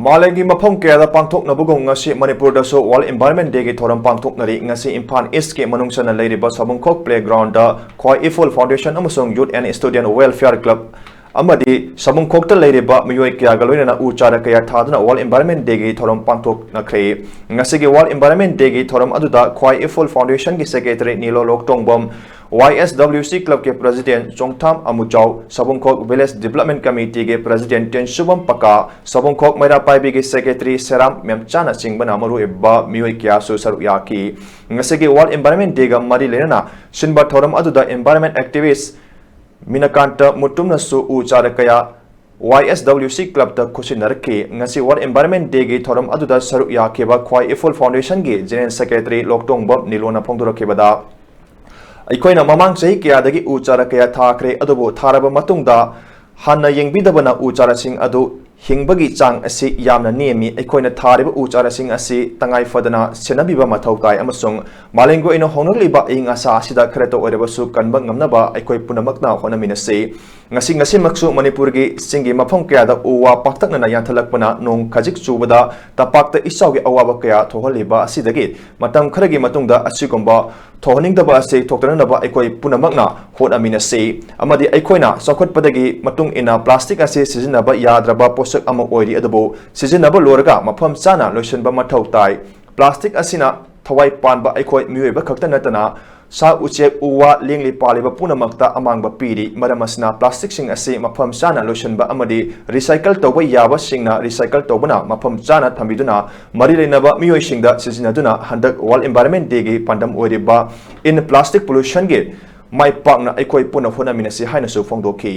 Malem mafam kayada pangthoknabagum ngashi Manipur dasu World Environment Day ki thouram pangthoknari ngashi Imphal East ki manungsana leiriba sabungkhok playground da khoi ifol foundation amasung youth and student welfare club amadi sabungkhok ta leiriba miyoi kya galoina u chara kaya thaduna World Environment Day ki thouram pangthoknakre ngasi ki World Environment Day ki thouram aduda khoi ifol foundation ki secretary Nilo Loktongbom YSWC Club के President Chongtham Amuchau, Sabungkhok Village Development Committee के President Tenshubam Paka, Sabungkhok Mairapaibi के Secretary Seram Memchana Singbana Maru Ebba Mioi Kyasu Saruyaki. Ngasi World Environment Day ga mari lena Sinba thoram aduda environment activists Minakanta Mutumna su u charakaya YSWC Club ta Kusinarki, Ngasi World Environment Day ge thoram aduda Saruyaki ba Khwai Ifol Foundation ge General Secretary Loktongbam Nilona Phongdorakibada. अखोइना ममांग सही कयादगी उचारा कया थाखरे अदुबो थारबा मतुंगदा हाना येंगबिदबना उचारासिंग अदु हिंगबगी चांग असि यामना नेमी अखोइना थारिबा उचारासिंग असि तंगाई फदना सेनबिबा मथौ ताय अमसुंग मालेंगो इनो होनरलिबा इंगासा असिदा खरेतो ओरेबसु कनबा ngamnaba अखोइ पुनमकना होनमिनसे ngasi maksu Manipur gi singi mafam kayada uwa paktakna yantalakpana nong khajik chubada tapakta isawgi awaba kaya thohaliba asidagi matam kharagi matungda asigomba thohningdaba ase thoktanaba aikoi punamakna honamina se amadi aikoina sakhotpadagi matung ina plastic ase sizinaba yadraba posak ama oiri adabo sizinaba lorga mafam chana loisenba mathau tai plastic asina thawai panba aikoi miweba khakta natana sa uchek uwa lingli paliba punamakta amangba piri maramasna plastic sing ase mafam chana loisenba amadi recycle tawba yaba singna recycle tawbana mafam chana thambiduna mari leinaba miyoi singda sizinaduna handak World Environment Day gi pandam oiriba in plastic pollution ge mai pakna aikoi puna hona minasi haina su phongdoki